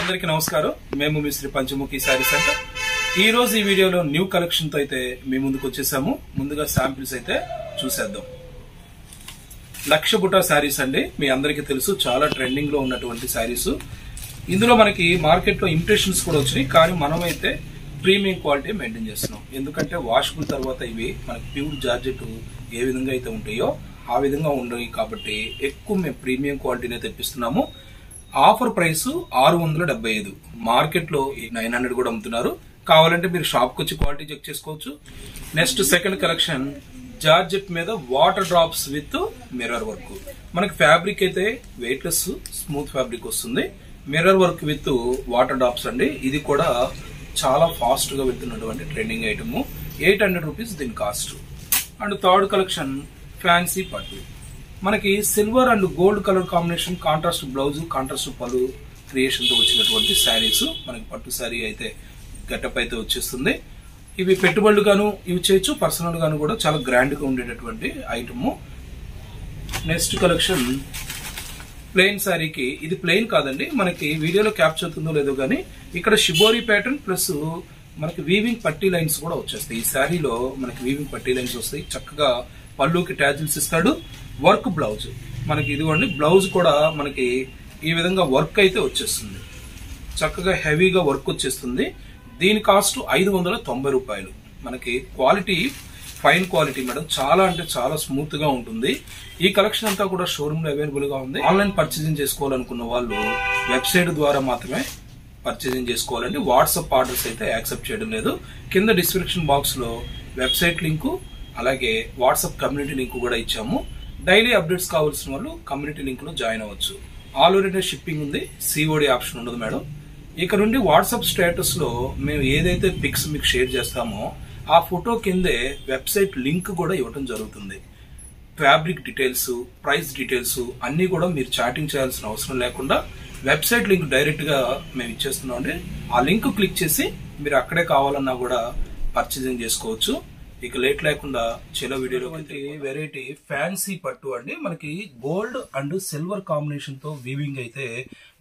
అందరికీ నమస్కారం. మేము మీ శ్రీ పంచముఖి శారీ సెంటర్. ఈ రోజు ఈ వీడియోలో న్యూ కలెక్షన్ తో అయితే మీ ముందుకు వచ్చేసాము. ముందుగా శాంపిల్స్ అయితే చూసేద్దాం. లక్ష బుటా శారీస్ అండి, మీ అందరికీ తెలుసు, చాలా ట్రెండింగ్ లో ఉన్నటువంటి శారీస్. ఇందులో మనకి మార్కెట్ లో ఇమిటేషన్స్ కూడా వచ్చినాయి, కానీ మనం అయితే ప్రీమియం క్వాలిటీ మెయింటైన్ చేస్తున్నాం. ఎందుకంటే వాషబుల్ తర్వాత ఇవి మనకి ప్యూర్ జార్జెట్ ఏ విధంగా అయితే ఉంటాయో ఆ విధంగా ఉండవు, కాబట్టి ఎక్కువ మేము ప్రీమియం క్వాలిటీనే తెప్పిస్తున్నాము. ఆఫర్ ప్రైస్ 675, మార్కెట్ లో 900 కూడా అమ్ముతున్నారు. కావాలంటే మీరు షాప్ కి వచ్చి క్వాలిటీ చెక్ చేసుకోవచ్చు. నెక్స్ట్ సెకండ్ కలెక్షన్ జార్జెట్ మీద water drops with mirror work. మనకి ఫ్యాబ్రిక్ అయితే వెయిట్ లెస్ స్మూత్ ఫ్యాబ్రిక్ వస్తుంది. Mirror work with water drops అండి. ఇది కూడా చాలా ఫాస్ట్ గా వెళ్తున్నటువంటి ట్రెండింగ్ ఐటమ్. 800 రూపీస్ దీని cost. And third collection fancy పట్టు. మనకి silver and gold colour combination, contrast blouse, contrast పళ్ళు క్రియేషన్ తో వచ్చినటువంటి శారీస్. మనకి పట్టు శారీ అయితే గెటప్ అయితే వచ్చేస్తుంది. ఇవి పెట్టుబడులు గాను యూజ్ చేయొచ్చు, పర్సనల్ గాను కూడా చాలా గ్రాండ్ గా ఉండేటటువంటి ఐటమ్. నెక్స్ట్ కలెక్షన్ ప్లెయిన్ శారీకి. ఇది ప్లెయిన్ కాదండి, మనకి వీడియోలో క్యాప్చర్ అవుతుందో లేదో కానీ ఇక్కడ షిబోరి ప్యాటర్న్ ప్లస్ మనకి వీవింగ్ పట్టీ లైన్స్ కూడా వచ్చేస్తాయి. ఈ శారీలో మనకి వీవింగ్ పట్టీ లైన్స్ వస్తాయి. చక్కగా పళ్ళుకి ట్యాజిల్స్ ఇస్తాడు. వర్క్ బ్లౌజ్ మనకి ఇదిగోండి, బ్లౌజ్ కూడా మనకి ఈ విధంగా వర్క్ అయితే వచ్చేస్తుంది. చక్కగా హెవీగా వర్క్ వచ్చేస్తుంది. దీని కాస్ట్ 590 రూపాయలు. మనకి క్వాలిటీ ఫైన్ క్వాలిటీ మేడం, చాలా అంటే చాలా స్మూత్ గా ఉంటుంది. ఈ కలెక్షన్ అంతా కూడా షోరూమ్ లో అవైలబుల్ గా ఉంది. ఆన్లైన్ పర్చేసింగ్ చేసుకోవాలనుకున్న వాళ్ళు వెబ్సైట్ ద్వారా మాత్రమే పర్చేసింగ్ చేసుకోవాలండి. వాట్సాప్ ఆర్డర్స్ అయితే యాక్సెప్ట్ చేయడం లేదు. కింద డిస్క్రిప్షన్ బాక్స్ లో వెబ్సైట్ లింకు అలాగే వాట్సాప్ కమ్యూనిటీ లింక్ కూడా ఇచ్చాము. డైలీ అప్డేట్స్ కావాల్సిన వాళ్ళు కమ్యూనిటీ లింక్ లో జాయిన్ అవ్వచ్చు. ఆల్ ఓవర్ ఇండియా షిప్పింగ్ ఉంది, సిఓడి ఆప్షన్ ఉండదు మేడం. ఇక నుండి వాట్సాప్ స్టేటస్ లో మేము ఏదైతే పిక్స్ మీకు షేర్ చేస్తామో ఆ ఫోటో కిందే వెబ్సైట్ లింక్ కూడా ఇవ్వడం జరుగుతుంది. ఫ్యాబ్రిక్ డీటెయిల్స్, ప్రైస్ డీటెయిల్స్ అన్ని కూడా మీరు చాటింగ్ చేయాల్సిన అవసరం లేకుండా వెబ్సైట్ లింక్ డైరెక్ట్ గా మేము ఇచ్చేస్తున్నాం అండి. ఆ లింక్ క్లిక్ చేసి మీరు అక్కడే కావాలన్నా కూడా పర్చేసింగ్ చేసుకోవచ్చు. ఇక లేట్ లేకుండా చలో వీడియోలో వెరైటీ ఫ్యాన్సీ పట్టు అండి. మనకి గోల్డ్ అండ్ సిల్వర్ కాంబినేషన్ తో వీవింగ్ అయితే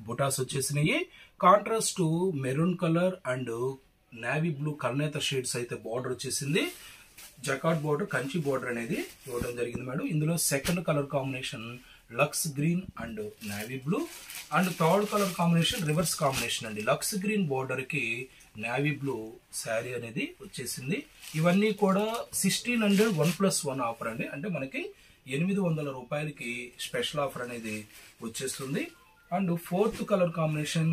బుటాస్ వచ్చేసినాయి. Contrast maroon colour and navy blue కర్నేత షేడ్స్ అయితే బార్డర్ వచ్చేసింది. జకాట్ బార్డర్, కంచి బార్డర్ అనేది ఇవ్వడం జరిగింది మేడం. ఇందులో second colour combination lux green and navy blue. And third colour combination reverse combination అండి. లక్స్ గ్రీన్ బార్డర్ కి నేవీ బ్లూ శారీ అనేది వచ్చేసింది. ఇవన్నీ కూడా 1600 1+1 ఆఫర్ అండి. అంటే మనకి 800 రూపాయలకి స్పెషల్ ఆఫర్ అనేది వచ్చేస్తుంది. And fourth colour combination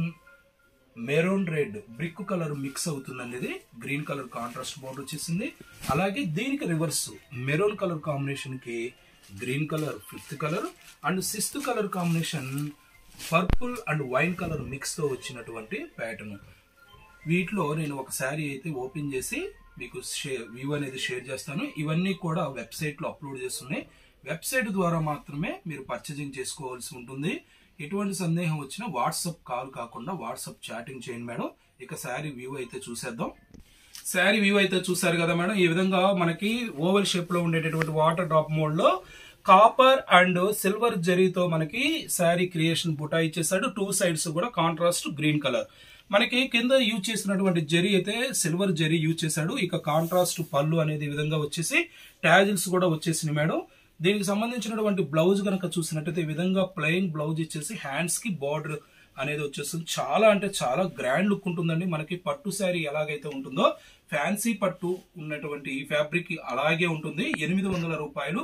maroon red brick colour mix అవుతుందండి. ఇది గ్రీన్ కలర్ కాంట్రాస్ట్ బోర్డర్ వచ్చేసింది. అలాగే దీనికి రివర్స్ మెరూన్ కలర్ కాంబినేషన్ కి green colour 5th colour and 6th colour combination purple and wine colour mix తో వచ్చినటువంటి ప్యాటర్న్. వీటిలో నేను ఒక శారీ అయితే ఓపెన్ చేసి మీకు వ్యూ అనేది షేర్ చేస్తాను. ఇవన్నీ కూడా వెబ్సైట్ లో అప్లోడ్ చేస్తున్నాయి. వెబ్సైట్ ద్వారా మాత్రమే మీరు పర్చేజింగ్ చేసుకోవాల్సి ఉంటుంది. ఎటువంటి సందేహం వచ్చినా వాట్సాప్ కాల్ కాకుండా వాట్సాప్ చాటింగ్ చేయండి మేడం. ఇక శారీ వ్యూ అయితే చూసేద్దాం. శారీ వ్యూ అయితే చూసారు కదా మేడం. ఈ విధంగా మనకి ఓవల్ షేప్ లో ఉండేటటువంటి వాటర్ డ్రాప్ మోడ్ లో కాపర్ అండ్ సిల్వర్ జరీతో మనకి శారీ క్రియేషన్ బుటా ఇచ్చేసాడు. 2 సైడ్స్ కూడా కాంట్రాస్ట్ గ్రీన్ కలర్. మనకి కింద యూజ్ చేసినటువంటి జరీ అయితే సిల్వర్ జరీ యూజ్ చేశాడు. ఇక కాంట్రాస్ట్ పళ్ళు అనేది ఈ విధంగా వచ్చేసి టాజిల్స్ కూడా వచ్చేసినాయి మేడం. దీనికి సంబంధించినటువంటి బ్లౌజ్ కనుక చూసినట్టయితే ఈ విధంగా ప్లెయిన్ బ్లౌజ్ ఇచ్చేసి హ్యాండ్స్ కి బార్డర్ అనేది వచ్చేస్తుంది. చాలా అంటే చాలా గ్రాండ్ లుక్ ఉంటుందండి. మనకి పట్టు శారీ ఎలాగైతే ఉంటుందో ఫ్యాన్సీ పట్టు ఉన్నటువంటి ఈ ఫ్యాబ్రిక్ అలాగే ఉంటుంది. 800 రూపాయలు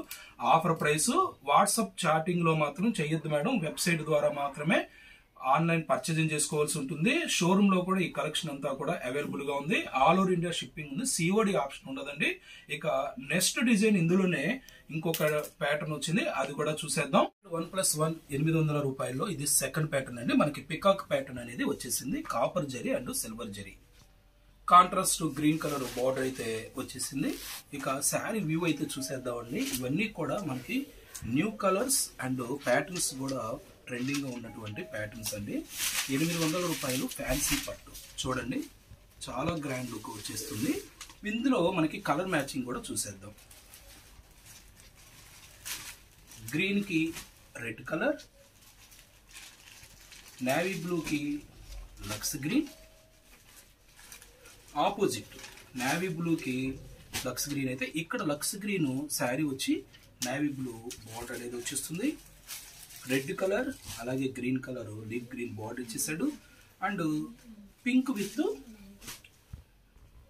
ఆఫర్ ప్రైస్. వాట్సాప్ చాటింగ్ లో మాత్రం చెయ్యొద్దు మేడం. వెబ్సైట్ ద్వారా మాత్రమే ఆన్లైన్ పర్చేజింగ్ చేసుకోవాల్సి ఉంటుంది. షోరూమ్ లో కూడా ఈ కలెక్షన్ అంతా కూడా అవైలబుల్ గా ఉంది. ఆల్ ఓవర్ ఇండియా షిప్పింగ్ ఉంది, సిఓడి ఆప్షన్ ఉండదండి. ఇక నెక్స్ట్ డిజైన్ ఇందులోనే ఇంకొక ప్యాటర్న్ వచ్చింది, అది కూడా చూసేద్దాం. 1+1 800 రూపాయల్లో ఇది సెకండ్ ప్యాటర్న్ అండి. మనకి పికాక్ ప్యాటర్న్ అనేది వచ్చేసింది. Copper zari and silver zari, contrast green colour border అయితే వచ్చేసింది. ఇక శారీ వ్యూ అయితే చూసేద్దామండి. ఇవన్నీ కూడా మనకి న్యూ కలర్స్ అండ్ ప్యాటర్న్స్ కూడా ట్రెండింగ్ గా ఉన్నటువంటి ప్యాటర్న్స్ అండి. 800 రూపాయలు ఫ్యాన్సీ పట్టు. చూడండి చాలా గ్రాండ్ లుక్ వచ్చేస్తుంది. ఇందులో మనకి కలర్ మ్యాచింగ్ కూడా చూసేద్దాం. గ్రీన్ కి రెడ్ కలర్, నేవీ బ్లూ కి లక్స్ గ్రీన్, ఆపోజిట్ నేవీ బ్లూకి లక్స్ గ్రీన్ అయితే ఇక్కడ లక్స్ గ్రీన్ శారీ వచ్చి నేవీ బ్లూ బార్డర్ అనేది వచ్చేస్తుంది. రెడ్ కలర్ అలాగే green colour deep green border ఇచ్చేసాడు. And pink with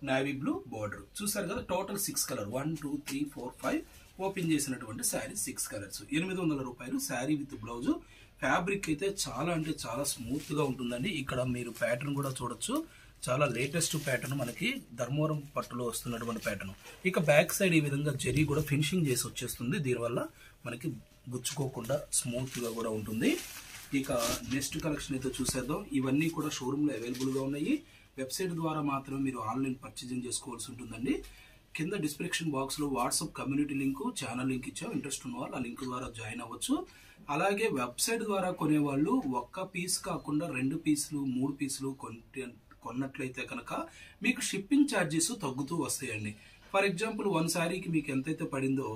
navy blue border చూసారు కదా. టోటల్ 6 కలర్ 1 2 3 4 5 ఓపెన్ చేసినటువంటి శారీ 6 కలర్స్. 800 రూపాయలు శారీ విత్ బ్లౌజ్. ఫ్యాబ్రిక్ అయితే చాలా అంటే చాలా స్మూత్ గా ఉంటుందండి. ఇక్కడ మీరు ప్యాటర్న్ కూడా చూడొచ్చు. చాలా లేటెస్ట్ ప్యాటర్న్, మనకి ధర్మవరం పట్టులో వస్తున్నటువంటి ప్యాటర్న్. ఇక బ్యాక్ సైడ్ ఈ విధంగా జరీ కూడా ఫినిషింగ్ చేసి వచ్చేస్తుంది. దీనివల్ల మనకి గుచ్చుకోకుండా స్మూత్ గా కూడా ఉంటుంది. ఇక నెక్స్ట్ కలెక్షన్ అయితే చూసేద్దాం. ఇవన్నీ కూడా షోరూమ్ లో అవైలబుల్ గా ఉన్నాయి. వెబ్సైట్ ద్వారా మాత్రమే మీరు ఆన్లైన్ పర్చేజింగ్ చేసుకోవాల్సి ఉంటుందండి. కింద డిస్క్రిప్షన్ బాక్స్ లో WhatsApp community link, channel link ఇచ్చాం. ఇంట్రెస్ట్ ఉన్న వాళ్ళు ఆ లింక్ ద్వారా జాయిన్ అవ్వచ్చు. అలాగే వెబ్సైట్ ద్వారా కొనేవాళ్ళు ఒక్క పీస్ కాకుండా 2 పీసులు 3 పీసులు కొన్నట్లయితే కనుక మీకు షిప్పింగ్ ఛార్జెస్ తగ్గుతూ వస్తాయండి. ఫర్ ఎగ్జాంపుల్ 1 శారీకి మీకు ఎంతైతే పడిందో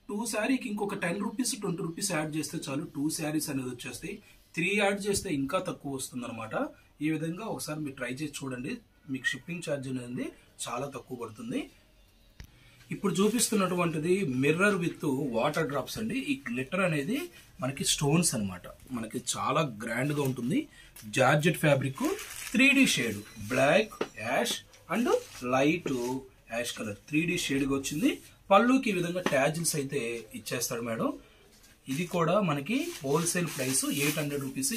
2 శారీకి ఇంకొక 10 రూపీస్ 20 రూపీస్ యాడ్ చేస్తే చాలు 2 శారీస్ అనేది వచ్చేస్తాయి. 3 యాడ్ చేస్తే ఇంకా తక్కువ వస్తుంది అనమాట. ఈ విధంగా ఒకసారి మీరు ట్రై చేసి చూడండి. మీకు షిప్పింగ్ ఛార్జ్ అనేది చాలా తక్కువ పడుతుంది. ఇప్పుడు చూపిస్తున్నటువంటిది మిర్రర్ విత్ వాటర్ డ్రాప్స్ అండి. ఈ గ్లిటర్ అనేది మనకి స్టోన్స్ అన్నమాట. మనకి చాలా గ్రాండ్ గా ఉంటుంది. Georgette fabric 3D shade black, ash and light ash colour 3D shade గా వచ్చింది. పళ్ళుకి ఈ విధంగా ట్యాజిల్స్ అయితే ఇచ్చేస్తాడు మేడం. ఇది కూడా మనకి హోల్సేల్ ప్రైస్ 800 రూపీస్.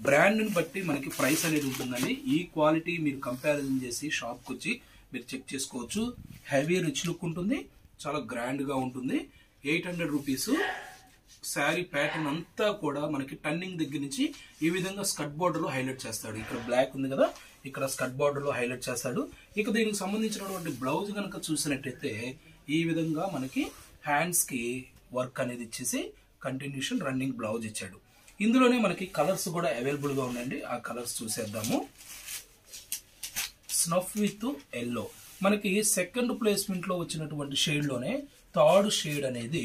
బ్రాండ్ ని బట్టి మనకి ప్రైస్ అనేది ఉంటుందండి. ఈ క్వాలిటీ మీరు కంపారిజన్ చేసి షాప్ కి వచ్చి మీరు చెక్ చేసుకోవచ్చు. హెవీ రిచ్ లుక్ ఉంటుంది, చాలా గ్రాండ్ గా ఉంటుంది. 800 రూపీస్. శారీ ప్యాటర్న్ అంతా కూడా మనకి టర్నింగ్ దగ్గర నుంచి ఈ విధంగా స్కర్ట్ బార్డర్ లో హైలైట్ చేస్తాడు. ఇక్కడ బ్లాక్ ఉంది కదా, ఇక్కడ స్కర్ట్ బార్డర్ లో హైలైట్ చేస్తాడు. ఇక దీనికి సంబంధించినటువంటి బ్లౌజ్ కనుక చూసినట్టయితే ఈ విధంగా మనకి హ్యాండ్స్ కి వర్క్ అనేది ఇచ్చేసి కంటిన్యూషన్ రన్నింగ్ బ్లౌజ్ ఇచ్చాడు. ఇందులోనే మనకి కలర్స్ కూడా అవైలబుల్ గా ఉన్నాయండి. ఆ కలర్స్ చూసేద్దాము. స్నఫ్ విత్ ఎల్లో మనకి సెకండ్ ప్లేస్మెంట్ లో వచ్చినటువంటి షేడ్ లోనే థర్డ్ షేడ్ అనేది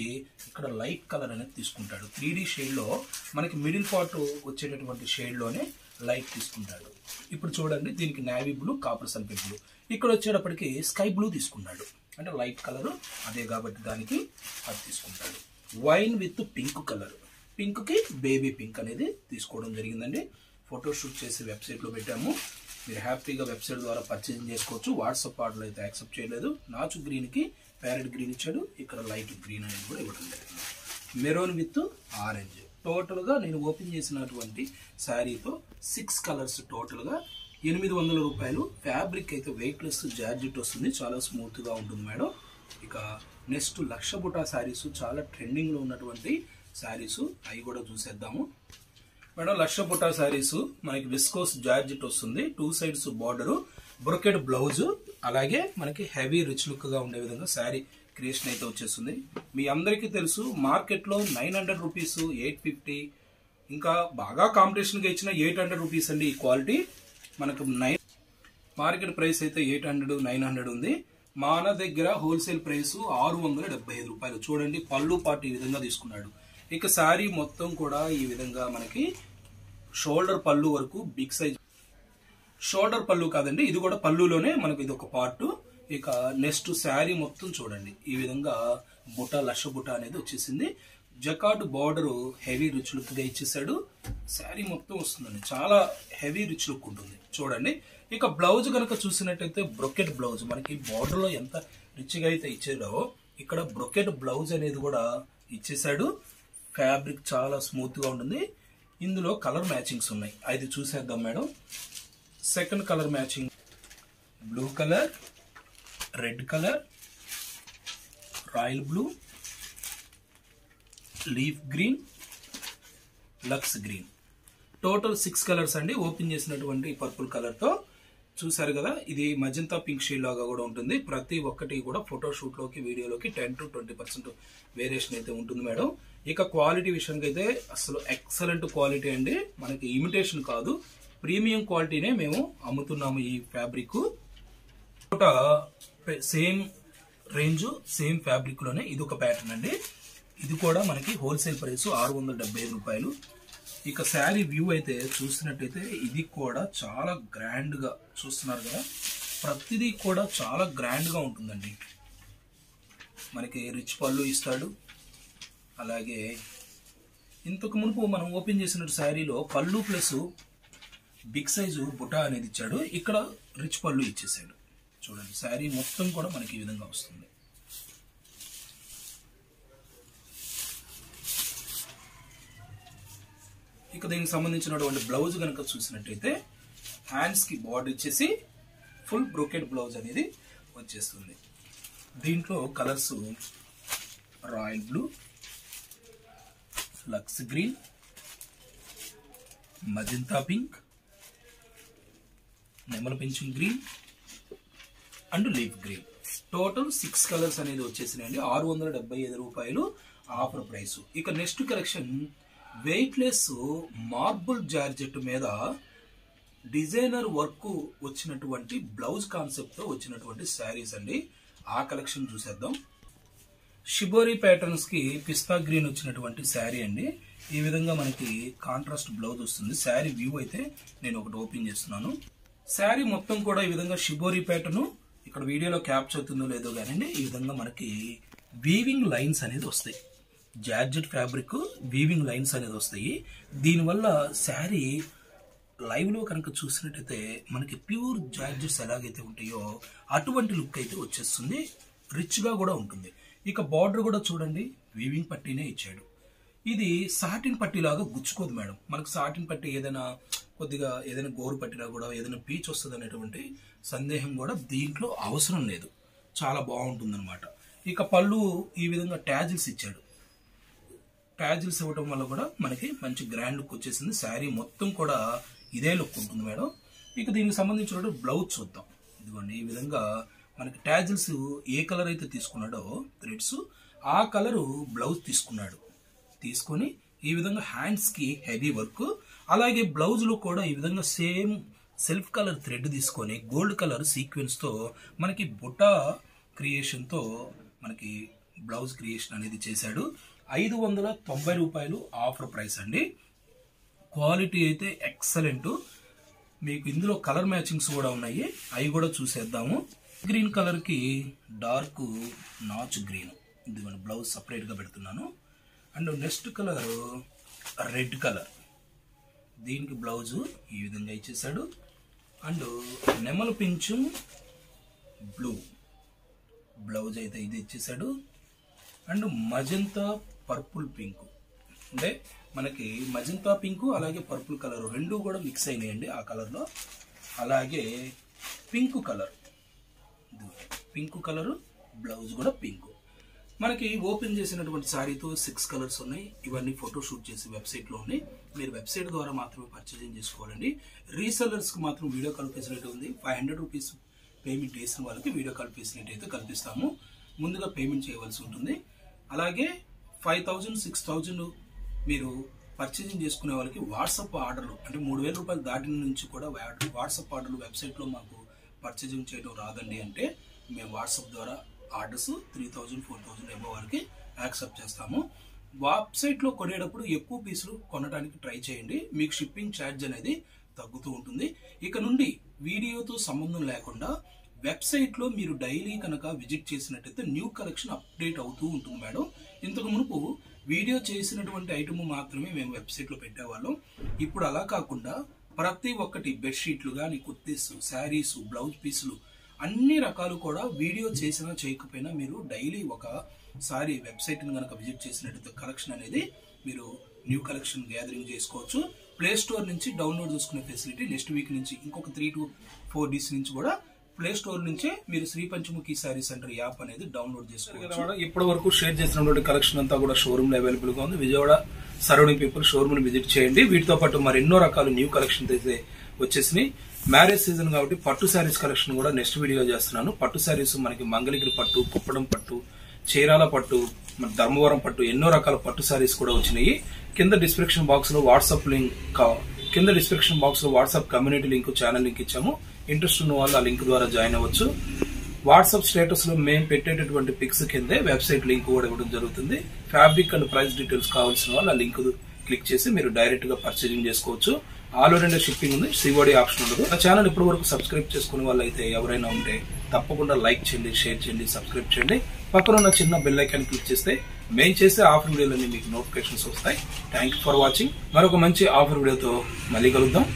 ఇక్కడ లైట్ కలర్ అనేది తీసుకుంటాడు. 3D షేడ్ లో మనకి మిడిల్ పార్ట్ వచ్చేటటువంటి షేడ్ లోనే లైట్ తీసుకుంటాడు. ఇప్పుడు చూడండి, దీనికి navy blue, copper sulphate blue. ఇక్కడ వచ్చేటప్పటికి స్కై బ్లూ తీసుకున్నాడు. అంటే లైట్ కలర్ అదే కాబట్టి దానికి అది తీసుకుంటాడు. Wine with pink colour, pink కి బేబీ పింక్ అనేది తీసుకోవడం జరిగిందండి. ఫోటోషూట్ చేసి వెబ్సైట్ లో పెట్టాము. మీరు హ్యాపీగా వెబ్సైట్ ద్వారా పర్చేజింగ్ చేసుకోవచ్చు. వాట్సాప్ ఆర్డర్ అయితే యాక్సెప్ట్ చేయలేదు. నాచు గ్రీన్ కి ప్యారెట్ గ్రీన్ ఇచ్చాడు. ఇక్కడ లైట్ గ్రీన్ అనేది కూడా ఇవ్వడం జరిగింది. Maroon with orange. టోటల్ గా నేను ఓపెన్ చేసినటువంటి శారీతో 6 కలర్స్. టోటల్ గా 800 రూపాయలు. ఫ్యాబ్రిక్ అయితే వెయిట్ లెస్ జార్జెట్ వస్తుంది. చాలా స్మూత్ గా ఉంటుంది మేడం. ఇక నెక్స్ట్ లక్ష బుటా శారీస్, చాలా ట్రెండింగ్ లో ఉన్నటువంటి శారీస్, అవి కూడా చూసేద్దాము మేడం. లక్ష బుటా శారీస్ మనకి విస్కోస్ జార్జెట్ వస్తుంది. 2 సైడ్స్ బార్డర్, బ్రొకెడ్ బ్లౌజ్, అలాగే మనకి హెవీ రిచ్ లుక్ గా ఉండే విధంగా శారీ క్రియేషన్ అయితే వచ్చేస్తుంది. మీ అందరికీ తెలుసు మార్కెట్ లో 900 రూపీస్, 850, ఇంకా బాగా కాంపిటీషన్ గా ఇచ్చిన 800 రూపీస్ అండి. ఈ క్వాలిటీ మనకు మార్కెట్ ప్రైస్ అయితే 800, 900 ఉంది. మన దగ్గర హోల్సేల్ ప్రైస్ 675 రూపాయలు. చూడండి, పళ్ళు పాటు ఈ విధంగా తీసుకున్నాడు. ఇక శారీ మొత్తం కూడా ఈ విధంగా మనకి షోల్డర్ పళ్ళు వరకు బిగ్ సైజ్. షోల్డర్ పళ్ళు కాదండి, ఇది కూడా పళ్ళులోనే మనకి ఇది ఒక పార్ట్. ఇక నెక్స్ట్ శారీ మొత్తం చూడండి, ఈ విధంగా బుట్ట, లక్ష బుట్ట అనేది వచ్చేసింది. Jacquard border heavy rich look గా ఇచ్చేసాడు. శారీ మొత్తం వస్తుందండి, చాలా హెవీ రిచ్ లుక్ ఉంటుంది చూడండి. ఇక బ్లౌజ్ కనుక చూసినట్టయితే బ్రొకెట్ బ్లౌజ్. మనకి బార్డర్ లో ఎంత రిచ్ గా అయితే ఇచ్చాడో ఇక్కడ బ్రొకెట్ బ్లౌజ్ అనేది కూడా ఇచ్చేసాడు. ఫ్యాబ్రిక్ చాలా స్మూత్ గా ఉంటుంది. ఇందులో కలర్ మ్యాచింగ్స్ ఉన్నాయి, అది చూసేద్దాం madam. Second colour matching blue colour, red colour, royal blue, leaf green, lux green. Total 6 colours అండి. ఓపెన్ చేసినటువంటి పర్పుల్ కలర్ తో చూసారు కదా, ఇది మజంతా పింక్ షేడ్ లాగా కూడా ఉంటుంది. ప్రతి ఒక్కటి కూడా ఫోటోషూట్ లోకి, వీడియోలోకి 10 to 20% వేరియేషన్ అయితే ఉంటుంది మేడం. ఇక క్వాలిటీ విషయానికి అయితే అసలు ఎక్సలెంట్ క్వాలిటీ అండి. మనకి ఇమిటేషన్ కాదు, ప్రీమియం క్వాలిటీనే మేము అమ్ముతున్నాము. ఈ fabric same range, same fabric లోనే ఇది ఒక ప్యాటర్న్ అండి. ఇది కూడా మనకి హోల్సేల్ ప్రైస్ 675 రూపాయలు. ఇక శారీ వ్యూ అయితే చూసినట్టయితే ఇది కూడా చాలా గ్రాండ్ గా చూస్తున్నారు కదా, ప్రతిదీ కూడా చాలా గ్రాండ్ గా ఉంటుందండి. మనకి రిచ్ పళ్ళు ఇస్తాడు. అలాగే ఇంతకు మునుపు మనం ఓపెన్ చేసినట్టు శారీలో పళ్ళు ప్లస్ బిగ్ సైజు బుటా అనేది ఇచ్చాడు, ఇక్కడ రిచ్ పళ్ళు ఇచ్చేసాడు. చూడండి శారీ మొత్తం కూడా మనకి ఈ విధంగా వస్తుంది. ఇక దీనికి సంబంధించినటువంటి బ్లౌజ్ కనుక చూసినట్టయితే హ్యాండ్స్ కి బార్డర్ ఇచ్చేసి ఫుల్ బ్రోకెట్ బ్లౌజ్ అనేది వచ్చేస్తుంది. దీంట్లో colours royal blue, lux green, magenta pink, నెమల పింఛన్ green and leaf green. Total 6 colours అనేది వచ్చేసినాయండి. 675 రూపాయలు ఆఫర్ ప్రైస్. ఇక next collection weight less marble georgette మీద డిజైనర్ వర్క్ వచ్చినటువంటి బ్లౌజ్ కాన్సెప్ట్ తో వచ్చినటువంటి శారీస్ అండి. ఆ కలెక్షన్ చూసేద్దాం. షిబోరి ప్యాటర్న్స్ కి పిస్తా గ్రీన్ వచ్చినటువంటి శారీ అండి. ఈ విధంగా మనకి కాంట్రాస్ట్ బ్లౌజ్ వస్తుంది. శారీ వ్యూ అయితే నేను ఒకటి ఓపెన్ చేస్తున్నాను. శారీ మొత్తం కూడా ఈ విధంగా షిబోరి ప్యాటర్న్, ఇక్కడ వీడియోలో క్యాప్చర్ అవుతుందో లేదో కానీ ఈ విధంగా మనకి వీవింగ్ లైన్స్ అనేది వస్తాయి. జార్జెట్ ఫ్యాబ్రిక్ వీవింగ్ లైన్స్ అనేది వస్తాయి. దీనివల్ల శారీ లైవ్ లో కనుక చూసినట్టయితే మనకి ప్యూర్ జార్జెట్స్ ఎలాగైతే ఉంటాయో అటువంటి లుక్ అయితే వచ్చేస్తుంది. రిచ్ గా కూడా ఉంటుంది. ఇక బార్డర్ కూడా చూడండి వీవింగ్ పట్టీనే ఇచ్చాడు. ఇది సాటిన్ పట్టీ లాగా గుచ్చుకోదు మేడం. మనకు సాటిన్ పట్టీ ఏదైనా కొద్దిగా ఏదైనా గోరు పట్టినా కూడా ఏదైనా పీచ్ వస్తుంది అనేటువంటి సందేహం కూడా దీంట్లో అవసరం లేదు. చాలా బాగుంటుంది అనమాట. ఇక పళ్ళు ఈ విధంగా ట్యాజిల్స్ ఇచ్చాడు. ట్యాజిల్స్ ఇవ్వటం వల్ల కూడా మనకి మంచి గ్రాండ్ లుక్ వచ్చేసింది. శారీ మొత్తం కూడా ఇదే లుక్ ఉంటుంది మేడం. ఇక దీనికి సంబంధించిన బ్లౌజ్ చూద్దాం. ఇదిగోండి ఈ విధంగా మనకి ట్యాజిల్స్ ఏ కలర్ అయితే తీసుకున్నాడో థ్రెడ్స్ ఆ కలరు బ్లౌజ్ తీసుకున్నాడు. తీసుకొని ఈ విధంగా హ్యాండ్స్ కి హెవీ వర్క్, అలాగే బ్లౌజ్ లో కూడా ఈ విధంగా సేమ్ సెల్ఫ్ కలర్ థ్రెడ్ తీసుకొని గోల్డ్ కలర్ సీక్వెన్స్ తో మనకి బుటా క్రియేషన్ తో మనకి బ్లౌజ్ క్రియేషన్ అనేది చేశాడు. 590 రూపాయలు ఆఫర్ ప్రైస్ అండి. క్వాలిటీ అయితే ఎక్సలెంట్. మీకు ఇందులో కలర్ మ్యాచింగ్స్ కూడా ఉన్నాయి, అవి కూడా చూసేద్దాము. గ్రీన్ కలర్ కి డార్క్ నాచ్ గ్రీన్, ఇది మన బ్లౌజ్ సపరేట్ గా పెడుతున్నాను. And next colour red colour, దీనికి బ్లౌజ్ ఈ విధంగా ఇచ్చేసాడు. అండ్ నెమల పింఛు బ్లూ బ్లౌజ్ అయితే ఇది ఇచ్చేసాడు. అండ్ మజంతా పర్పుల్ పింక్, అంటే మనకి మజంతా పింక్ అలాగే పర్పుల్ కలర్ రెండు కూడా మిక్స్ అయినాయండి ఆ కలర్లో. అలాగే pink colour, pink colour blouse కూడా పింక్. మనకి ఓపెన్ చేసినటువంటి శారీతో 6 కలర్స్ ఉన్నాయి. ఇవన్నీ ఫోటో షూట్ చేసి వెబ్సైట్ లో ఉన్నాయి. మీరు వెబ్సైట్ ద్వారా మాత్రమే పర్చేజింగ్ చేసుకోవాలండి. రీసెల్లర్స్ కి మాత్రం వీడియో కాల్ ఫెసిలిటీ ఉంది. 500 రూపీస్ పేమెంట్ చేసిన వాళ్ళకి వీడియో కాల్ ఫెసిలిటీ అయితే కల్పిస్తాము. ముందుగా పేమెంట్ చేయవలసి ఉంటుంది. అలాగే 5000, 6000 మీరు పర్చేజింగ్ చేసుకునే వాళ్ళకి వాట్సాప్ ఆర్డర్లు, అంటే 3000 రూపాయలు దాటిన నుంచి కూడా వాట్సాప్ ఆర్డర్లు వెబ్సైట్ లో మాకు పర్చేజింగ్ చేయడం రాదండి అంటే మేము వాట్సాప్ ద్వారా ఆర్డర్స్ 3000, 4000 ఏమో వరకు యాక్సెప్ట్ చేస్తాము. వెబ్సైట్ లో కొనేటప్పుడు ఎక్కువ పీసులు కొనడానికి ట్రై చేయండి. మీకు షిప్పింగ్ ఛార్జ్ అనేది తగ్గుతూ ఉంటుంది. ఇక నుండి వీడియోతో సంబంధం లేకుండా వెబ్సైట్ లో మీరు డైలీ కనుక విజిట్ చేసినట్టయితే న్యూ కలెక్షన్ అప్డేట్ అవుతూ ఉంటుంది మేడం. ఇంతకు మునుపు వీడియో చేసినటువంటి ఐటమ్ మాత్రమే మేము వెబ్సైట్ లో పెట్టేవాళ్ళం. ఇప్పుడు అలా కాకుండా ప్రతి ఒక్కటి బెడ్షీట్లు కానీ, కుర్తీస్, శారీస్, బ్లౌజ్ పీసులు అన్ని రకాలు కూడా వీడియో చేసినా చేయకపోయినా మీరు డైలీ ఒకసారి వెబ్సైట్ కనుక విజిట్ చేసినట్టయితే కలెక్షన్ అనేది మీరు న్యూ కలెక్షన్ గ్యాదరింగ్ చేసుకోవచ్చు. ప్లే స్టోర్ నుంచి డౌన్లోడ్ చేసుకునే ఫెసిలిటీ నెక్స్ట్ వీక్ నుంచి ఇంకొక 3 to 4 days నుంచి కూడా ప్లే స్టోర్ నుంచే మీరు శ్రీ పంచముఖి శారీ సెంటర్ యాప్ అనేది డౌన్లోడ్ చేసుకోవచ్చు. ఇప్పటి వరకు షేర్ చేసినటువంటి కలెక్షన్ అంతా కూడా షోరూమ్ లో అవైలబుల్ గా ఉంది. విజయవాడ సరౌండింగ్ పీపుల్ షోరూమ్ ని విజిట్ చేయండి. వీటితో పాటు మరి ఎన్నో రకాల న్యూ కలెక్షన్ అయితే వచ్చేసినాయి. మ్యారేజ్ సీజన్ కాబట్టి పట్టు శారీస్ కలెక్షన్ కూడా నెక్స్ట్ వీడియో చేస్తున్నాను. పట్టు శారీస్ మనకి మంగళగిరి పట్టు, కుప్పడం పట్టు, చీరాల పట్టు, మన ధర్మవరం పట్టు, ఎన్నో రకాల పట్టు శారీస్ కూడా వచ్చినాయి. కింద డిస్క్రిప్షన్ బాక్స్ లో WhatsApp community link, channel link ఇచ్చాము. ఇంట్రెస్ట్ ఉన్న వాళ్ళు ఆ లింక్ ద్వారా జాయిన్ అవ్వచ్చు. వాట్సాప్ స్టేటస్ లో మేము పెట్టేటటువంటి పిక్స్ కిందే వెబ్సైట్ లింక్ కూడా ఇవ్వడం జరుగుతుంది. ఫ్యాబ్రిక్ అండ్ ప్రైస్ డీటెయిల్స్ కావాల్సిన వాళ్ళు ఆ లింక్ క్లిక్ చేసి మీరు డైరెక్ట్ గా పర్చేజింగ్ చేసుకోవచ్చు. ఆల్ ఓవర్ ఇండియా షిప్పింగ్ ఉంది, సిఓడి ఆప్షన్ ఉండదు. నా ఛానల్ ఇప్పటి వరకు సబ్స్క్రైబ్ చేసుకునే వాళ్ళు అయితే ఎవరైనా ఉంటే తప్పకుండా లైక్ చేయండి, షేర్ చేయండి, సబ్స్క్రైబ్ చేయండి. పక్కన ఉన్న చిన్న బెల్ ఐకాన్ క్లిక్ చేస్తే మేము చేసే ఆఫర్ వీడియోలన్నీ మీకు నోటిఫికేషన్స్ వస్తాయి. Thank you for watching. మరొక మంచి ఆఫర్ వీడియోతో మళ్ళీ కలుద్దాం.